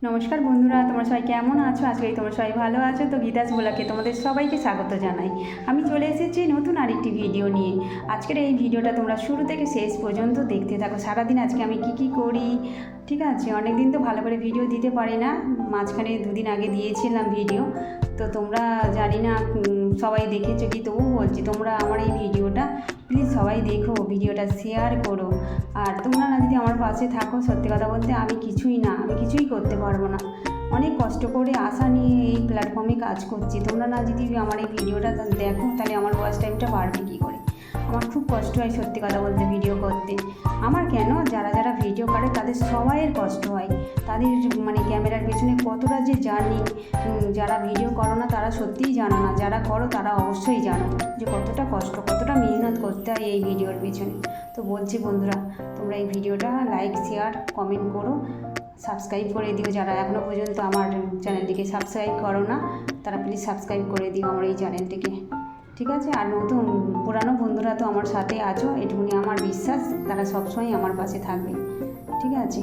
নমস্কার বন্ধুরা, তোমরা সবাই কেমন আছো? আজকে তোমরা সবাই ভালো আছো তো? গীতাস ব্লগে তোমাদের সবাইকে স্বাগত জানাই। আমি চলে এসেছি নতুন আরেকটি ভিডিও নিয়ে। আজকের এই ভিডিওটা তোমরা শুরু থেকে শেষ পর্যন্ত দেখতে থাকো। সারাদিন আজকে আমি কি করি, ঠিক আছে? অনেক দিন তো ভালো করে ভিডিও দিতে পারি না, মাঝখানে দুদিন আগে দিয়েছিলাম ভিডিও, তো তোমরা জানি না সবাই দেখেছো কি, তবুও বলছি তোমরা আমার এই ভিডিওটা প্লিজ সবাই দেখো, ভিডিওটা শেয়ার করো। আর তোমরা না যদি আমার পাশে থাকো, সত্যি কথা বলতে আমি কিছুই করতে পারবো না। অনেক কষ্ট করে আশা নিয়ে এই প্ল্যাটফর্মে কাজ করছি। তোমরা না যদি আমার এই ভিডিওটা দেখো, তাহলে আমার ওয়াচ টাইমটা বাড়বে কী করে? আমার খুব কষ্ট হয় সত্যি কথা বলতে ভিডিও করতে। আমার কেন, যারা ভিডিও করে তাদের সবাইয়ের কষ্ট হয়। তাদের ক্যামেরার পেছনে কতটা যে জার্নি, যারা ভিডিও করো না তারা সত্যিই জানো না, যারা করো তারা অবশ্যই জানো যে কতটা কষ্ট, কতটা মেহনত করতে হয় এই ভিডিওর পিছনে। তো বলছি বন্ধুরা, তোমরা এই ভিডিওটা লাইক, শেয়ার, কমেন্ট করো, সাবস্ক্রাইব করে দিও। যারা এখনও পর্যন্ত আমার চ্যানেলটিকে সাবস্ক্রাইব করো না, তারা প্লিজ সাবস্ক্রাইব করে দিও আমার এই চ্যানেলটিকে, ঠিক আছে? আর নতুন পুরানো বন্ধুরা তো আমার সাথে আছো, এটুকুনি আমার বিশ্বাস, তারা সবসময় আমার পাশে থাকবে, ঠিক আছে?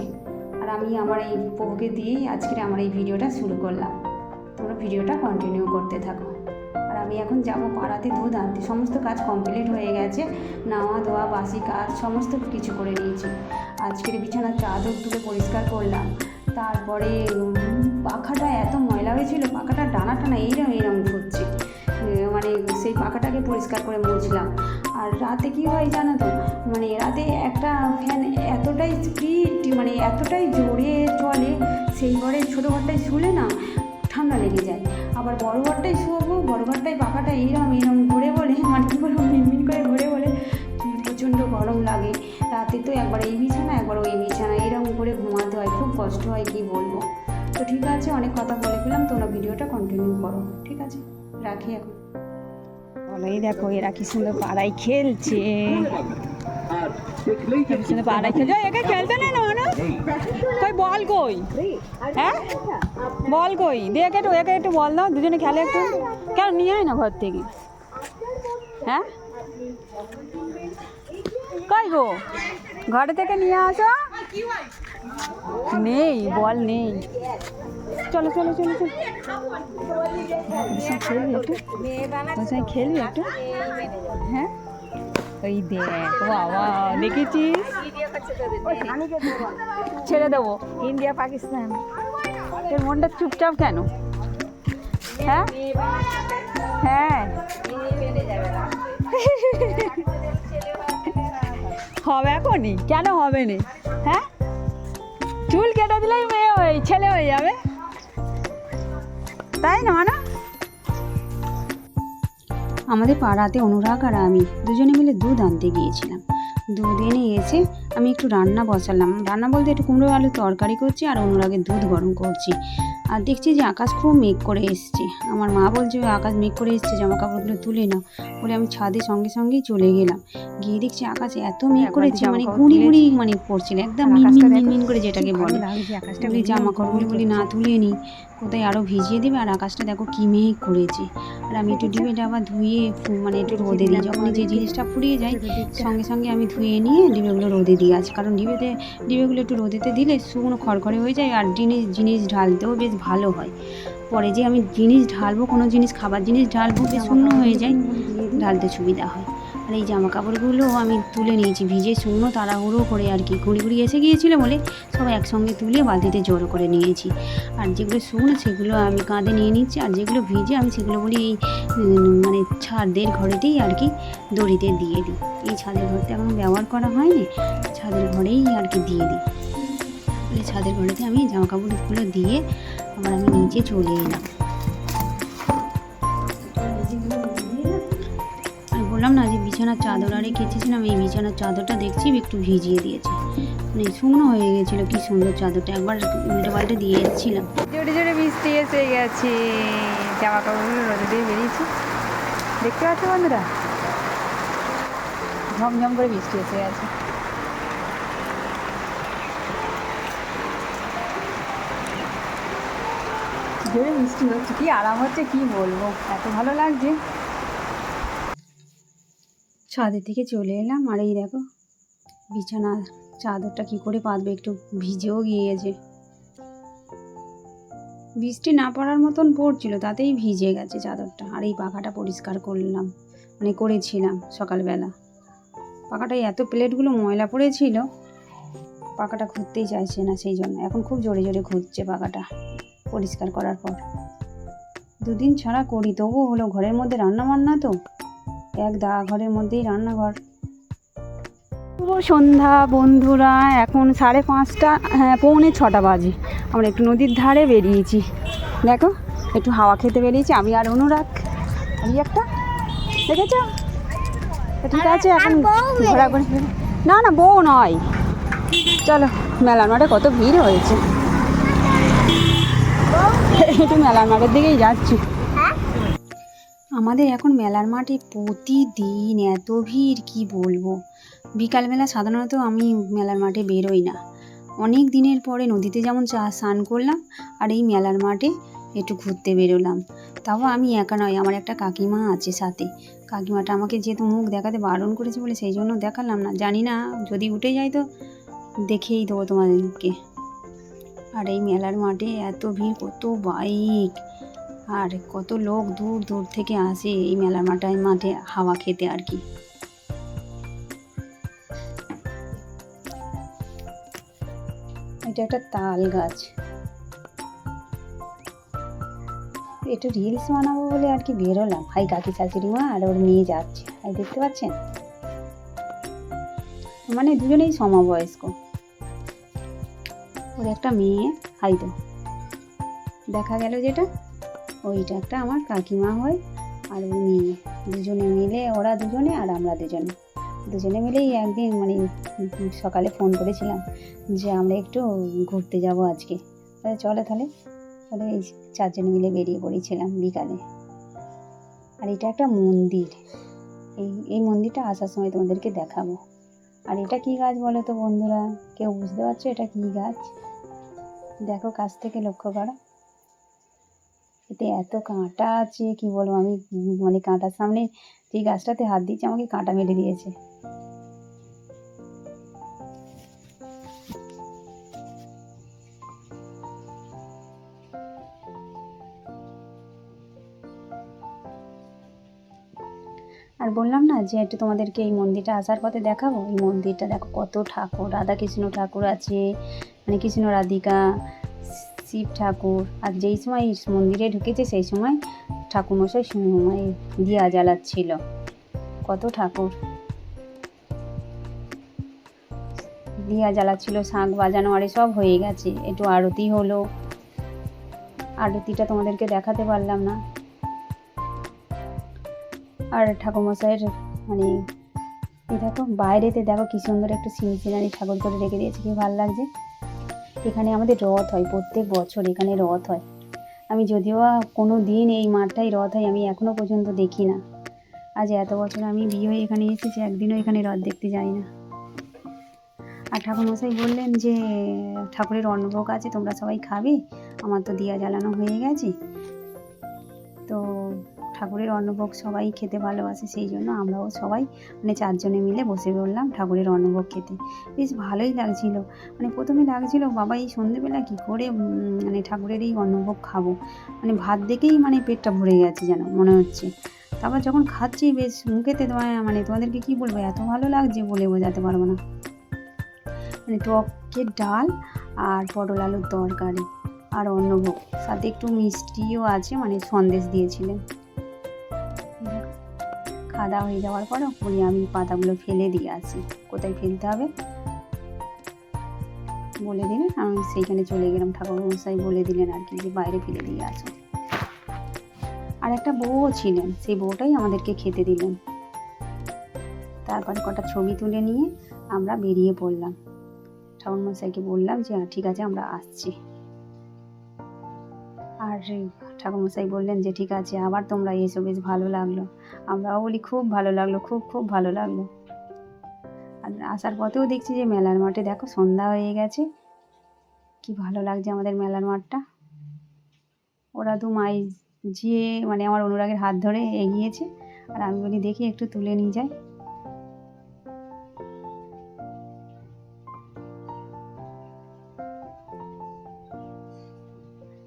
আর আমি আমার এই প্রভুকে দিয়েই আজকের আমার এই ভিডিওটা শুরু করলাম। তোমরা ভিডিওটা কন্টিনিউ করতে থাকো। আর আমি এখন যাব পাড়াতে দুধ আনতে। সমস্ত কাজ কমপ্লিট হয়ে গেছে, নাওয়া ধোয়া বাসি কাজ সমস্ত কিছু করে নিয়েছি। আজকের বিছানার চাদর তুলে পরিষ্কার করলাম। তারপরে পাখাটা এত ময়লা হয়েছিল, পাখাটার ডানা টানা এইরকম ঘুরছে, সেই পাখাটাকে পরিষ্কার করে মুছলাম। আর রাতে কী হয় জানো তো, রাতে একটা ফ্যান এতটাই স্পিড, এতটাই জোরে চলে, সেই ঘরে ছোটো ঘরটায় শুলে না ঠান্ডা লেগে যায়। আবার বড় ঘরটায় শুবো, বড় ঘরটায় পাখাটা এইরকম ঘুরে বলে, কী করে মিনমিন করে ঘুরে বলে, প্রচণ্ড গরম লাগে। রাতে তো একবার এই বিছানা একবার ওই বিছানা এরকম করে ঘুমাতে হয়, খুব কষ্ট হয়, কি বলবো। তো ঠিক আছে, অনেক কথা বলে ফেলাম, তোমরা ভিডিওটা কন্টিনিউ করো, ঠিক আছে? রাখি এখন। এই দেখো এরা কি সুন্দর পাড়ায় খেলছে, পাড়ায় খেলছে। একে খেলতে নেই না, কই বল কই? হ্যাঁ বল কই? দিয়ে একে একটু বল দাও, দুজনে খেলে একটু। কেন নিয়ে আয় না ঘর থেকে? হ্যাঁ কই গো, ঘরে থেকে নিয়ে আসো। নেই, বল নেই। চলো চলো চলো চলো, খেলবি একটু, খেলবি একটু। হ্যাঁ ওই দেখ বাবা, দেখেছিস? ছেড়ে দেবো, ইন্ডিয়া পাকিস্তান। এর মনটা চুপচাপ কেন? হ্যাঁ হ্যাঁ হবে এখনই, কেন হবে না? হ্যাঁ চুল কেটে দিলেই ছেলে হয়ে যাবে, তাই না? আমাদের পাড়াতে অনুরাগ আর আমি দুজনে মিলে দুধ আনতে গিয়েছিলাম। দুধ এনে এসে আমি একটু রান্না বসালাম। রান্না বলতে একটু কুমড়ো আলুর তরকারি করছি আর অনুরাগের দুধ গরম করছি। আর দেখছি যে আকাশ খুব মেঘ করে এসছে। আমার মা বলছে ওই আকাশ মেঘ করে এসছে, জামা কাপড়গুলো তুলে নাও বলে আমি ছাদে সঙ্গেই চলে গেলাম। গিয়ে দেখছি আকাশে এত মেঘ করেছে, গুঁড়ি পড়ছিল, একদম মিনমিন করে, যেটাকে বলে। জামা কাপড়গুলো বলি না তুলে নিই, কোথায় আরও ভিজিয়ে দেবে। আর আকাশটা দেখো কি মেঘ করেছে। আর আমি একটু ডিবেটা আবার ধুয়ে একটু রোদে দিই, যখন যে জিনিসটা ফুরিয়ে যায় সঙ্গে আমি ধুয়ে নিয়ে ডিবেগুলো রোদে দিই। আছে কারণ ডিবেগুলো একটু রোদেতে দিলে শুকনো খড়খড়ে হয়ে যায়, আর জিনিস ঢালতেও বেশ ভালো হয়। পরে যে আমি জিনিস ঢালবো, কোনো জিনিস খাবার জিনিস ঢালবো, বেশ শূন্য হয়ে যায়, ঢালতে সুবিধা হয়। আর এই জামা কাপড়গুলো আমি তুলে নিয়েছি ভিজে শুকনো তাড়াহুড়ো করে, আর কি ঘুড়ি এসে গিয়েছিলো বলে সব একসঙ্গে তুলে বালতিতে জড়ো করে নিয়েছি। আর যেগুলো শুকনো সেগুলো আমি কাঁধে নিয়ে নিচ্ছি, আর যেগুলো ভিজে আমি সেগুলো বলি এই ছাদের ঘরেতেই আর কি দড়িতে দিয়ে দিই। এই ছাদের ঘরটা এখন ব্যবহার করা হয়নি, ছাদের ঘরেই আর কি দিয়ে দিই। বলে ছাদের ঘরেতে আমি জামা কাপড়গুলো দিয়ে আবার আমি নিচে চলে এলাম। আর বললাম না যে বিছানার চাদর আরে কেচেছিলাম, এই বিছানার চাদরটা দেখছি একটু ভিজিয়ে দিয়েছে, শুকনো হয়ে গেছিলো। কি সুন্দর চাদরটা, একবার উল্টে পাল্টে দিয়ে এসেছিলাম। জোরে জোরে বৃষ্টি এসে গেছে, জামা কাপড়গুলো রোদে দিয়ে বেরিয়েছি, দেখতে পাচ্ছ বন্ধুরা? ঝমঝম করে বৃষ্টি এসে গেছে। জোরে বৃষ্টি হচ্ছে, কি আরাম হচ্ছে, কি বলবো, এত ভালো লাগছে। ছাদের থেকে চলে এলাম, আর এই দেখো বিছানার চাদরটা কি করে পাতবে, একটু ভিজেও গিয়েছে। বৃষ্টি না পড়ার মতন পড়ছিল, তাতেই ভিজে গেছে চাদরটা। আর এই পাখাটা পরিষ্কার করলাম, মানে করেছিলাম সকালবেলা। পাখাটায় এত প্লেটগুলো ময়লা পড়েছিল, পাখাটা ঘুরতেই চাইছে না, সেই জন্য এখন খুব জোরে জোরে ঘুরছে পাখাটা পরিষ্কার করার পর। 2 দিন ছাড়া করি, তবুও হলো। ঘরের মধ্যে রান্না বান্না তো, এক ঘরের মধ্যেই রান্নাঘর। শুভ সন্ধ্যা বন্ধুরা, এখন 5:30, হ্যাঁ 5:45 বাজে। আমরা একটু নদীর ধারে বেরিয়েছি, দেখো একটু হাওয়া খেতে বেরিয়েছি আমি আর অনুরাগ। এই একটা দেখেছ? ঠিক আছে, এখন ঘোরাঘুরি। না না, বউ নয়। চলো, মেলার মাঠে কত ভিড় হয়েছে, একটু মেলার মাঠের দিকেই যাচ্ছি। আমাদের এখন মেলার মাঠে প্রতিদিন এত ভিড়, কি বলবো। বিকালবেলা সাধারণত আমি মেলার মাঠে বেরোই না। অনেক দিনের পরে নদীতে যেমন স্নান করলাম, আর এই মেলার মাঠে একটু ঘুরতে বেরোলাম। তাও আমি একা নয়, আমার একটা কাকিমা আছে সাথে। কাকিমাটা আমাকে যেহেতু মুখ দেখাতে বারণ করেছে বলে সেই জন্য দেখালাম না। জানি না, যদি উঠে যায় তো দেখেই দেবো তোমাদেরকে। আর এই মেলার মাঠে এত ভিড়, কত বাইক আর কত লোক দূর দূর থেকে আসে এই মেলার মাঠে হাওয়া খেতে আর কি। এটা একটা তাল গাছ। একটু রিলস বানাবো বলে আর কি বেরোলাম। হাই কাকি শাশুড়ি মা আর ওর মেয়ে যাচ্ছে, হাই দেখতে পাচ্ছেন, মানে দুজনেই সমবয়স্ক। ওর একটা মেয়ে, হাই তো দেখা গেল যেটা, ওইটা একটা আমার কাকিমা হয় আর ওর মেয়ে। দুজনে মিলে, ওরা দুজনে আর আমরা দুজনে মিলেই একদিন মানে সকালে ফোন করেছিলাম যে আমরা একটু ঘুরতে যাব আজকে, চলো তাহলে। বলে এই 4 জন মিলে বেরিয়ে পড়েছিলাম বিকালে। আর এটা একটা মন্দির, এই মন্দিরটা আসার সময় তোমাদেরকে দেখাবো। আর এটা কি গাছ বলো তো বন্ধুরা, কেউ বুঝতে পারছো এটা কি গাছ? দেখো কাছ থেকে লক্ষ্য করো, এতে এত কাঁটা আছে কি বলবো। আমি মানে কাঁটার সামনে যে গাছটাতে হাত দিয়েছি, আমাকে কাঁটা মেরে দিয়েছে। আর বললাম না যে একটু তোমাদেরকে এই মন্দিরটা আসার পথে দেখাবো। এই মন্দিরটা দেখো কত ঠাকুর, রাধা কৃষ্ণ ঠাকুর আছে, মানে কৃষ্ণ রাধিকা, শিব ঠাকুর। আর যেই সময় মন্দিরে ঢুকেছে সেই সময় ঠাকুরমশাই মানে দিয়া জ্বালাচ্ছিল, কত ঠাকুর দিয়া জ্বালাচ্ছিল, শাঁখ বাজানো আর সব হয়ে গেছে। একটু আরতি হলো, আরতিটা তোমাদেরকে দেখাতে পারলাম না। আর ঠাকুরমশাইয়ের মানে এই দেখো বাইরেতে দেখো কি সুন্দর একটু সিনারি ঠাকুর করে রেখে দিয়েছে, কি ভালো লাগছে। এখানে আমাদের রথ হয়, প্রত্যেক বছর এখানে রথ হয়। আমি যদিও কোনো দিন এই মাঠটাই রথ হয় আমি এখনো পর্যন্ত দেখি না। আজ এত বছর আমি বিয়ে হয়ে এখানে এসেছি, একদিনও এখানে রথ দেখতে যাই না। আর ঠাকুরমশাই বললেন যে ঠাকুরের অন্নভোগ আছে, তোমরা সবাই খাবে। আমার তো দিয়া জ্বালানো হয়ে গেছে, তো ঠাকুরের অন্নভোগ সবাই খেতে ভালোবাসে, সেই জন্য আমরাও সবাই মানে 4 জনে মিলে বসে পড়লাম ঠাকুরের অন্নভোগ খেতে। বেশ ভালোই লাগছিল। মানে প্রথমে লাগছিল বাবা এই সন্ধেবেলা কী করে মানে ঠাকুরের এই অন্নভোগ খাবো, মানে ভাত দেখেই মানে পেটটা ভরে গেছে যেন মনে হচ্ছে। তারপর যখন খাচ্ছি বেশ মুখেতে মানে তোমাদেরকে কী বলবো, এত ভালো লাগছে বলে বোঝাতে পারবো না। মানে টকের ডাল আর পটল আলুর তরকারি আর অন্নভোগ, সাথে একটু মিষ্টিও আছে, মানে সন্দেশ দিয়েছিলেন। খাওয়া দাওয়া হয়ে যাওয়ার পর বলি আমি পাতাগুলো ফেলে দিয়ে আসি, কোথায় ফেলতে হবে বলে দিলেন। আমি সেইখানে চলে গেলাম, ঠাকুরমশাই বলে দিলেন আর কি যে বাইরে ফেলে দিয়ে আসো। আর একটা বউও ছিলেন, সেই বউটাই আমাদেরকে খেতে দিলেন। তারপরে কটা ছবি তুলে নিয়ে আমরা বেরিয়ে পড়লাম। ঠাকুরমশাইকে বললাম যে ঠিক আছে আমরা আসছি। আর ঠাকুরমশাই বললেন যে ঠিক আছে আবার তোমরা এসো, বেশ ভালো লাগলো। আমরাও বলি খুব ভালো লাগলো, খুব খুব ভালো লাগলো। আর আসার পথেও দেখছি যে মেলার মাঠে দেখো সন্ধ্যা হয়ে গেছে, কি ভালো লাগছে আমাদের মেলার মাঠটা। ওরা তো মাই ঝিয়ে মানে আমার অনুরাগের হাত ধরে এগিয়েছে, আর আমি বলি দেখি একটু তুলে নিয়ে যাই।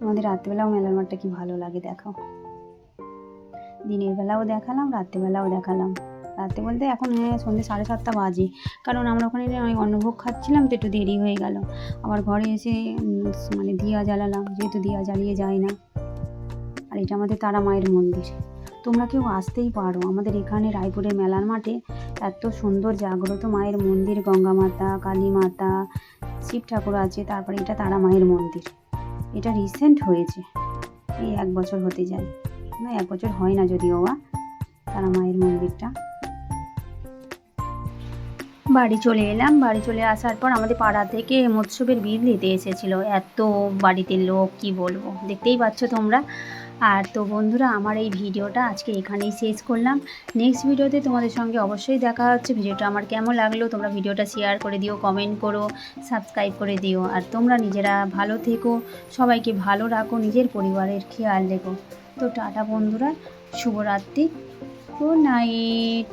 আমাদের রাত্রিবেলাও মেলার মাঠটা কি ভালো লাগে দেখো, দিনের বেলাও দেখালাম, রাত্রিবেলাও দেখালাম। রাত্রে বলতে এখন সন্ধ্যে 7:30 বাজে, কারণ আমরা ওখানে ওই অন্নভোগ খাচ্ছিলাম তো একটু দেরি হয়ে গেল। আবার ঘরে এসে মানে দিয়া জ্বালালাম, যেহেতু দিয়া জ্বালিয়ে যায় না। আর এটা আমাদের তারা মায়ের মন্দির, তোমরা কেউ আসতেই পারো। আমাদের এখানে রায়পুরের মেলার মাঠে এত সুন্দর জাগ্রত মায়ের মন্দির, গঙ্গা মাতা, কালী মাতা, শিব ঠাকুর আছে, তারপরে এটা তারা মায়ের মন্দির। এটা রিসেন্ট হয়েছে, এই 1 বছর হতে যায়, না 1 বছর হয় না যদিও বা। তারা মায়ের মন্দিরটা, বাড়ি চলে এলাম। বাড়ি চলে আসার পর আমাদের পাড়া থেকে মৎস্যবের বিল দিতে এসেছিলো। এত বাড়িতে লোক, কি বলবো, দেখতেই পাচ্ছ তোমরা। আর তো বন্ধুরা, আমার এই ভিডিওটা আজকে এখানেই শেষ করলাম। নেক্সট ভিডিওতে তোমাদের সঙ্গে অবশ্যই দেখা হচ্ছে। ভিডিওটা আমার কেমন লাগলো তোমরা ভিডিওটা শেয়ার করে দিও, কমেন্ট করো, সাবস্ক্রাইব করে দিও। আর তোমরা নিজেরা ভালো থেকো, সবাইকে ভালো রাখো, নিজের পরিবারের খেয়াল রেখো। তো টাটা বন্ধুরা, শুভরাত্রি, গুড নাইট।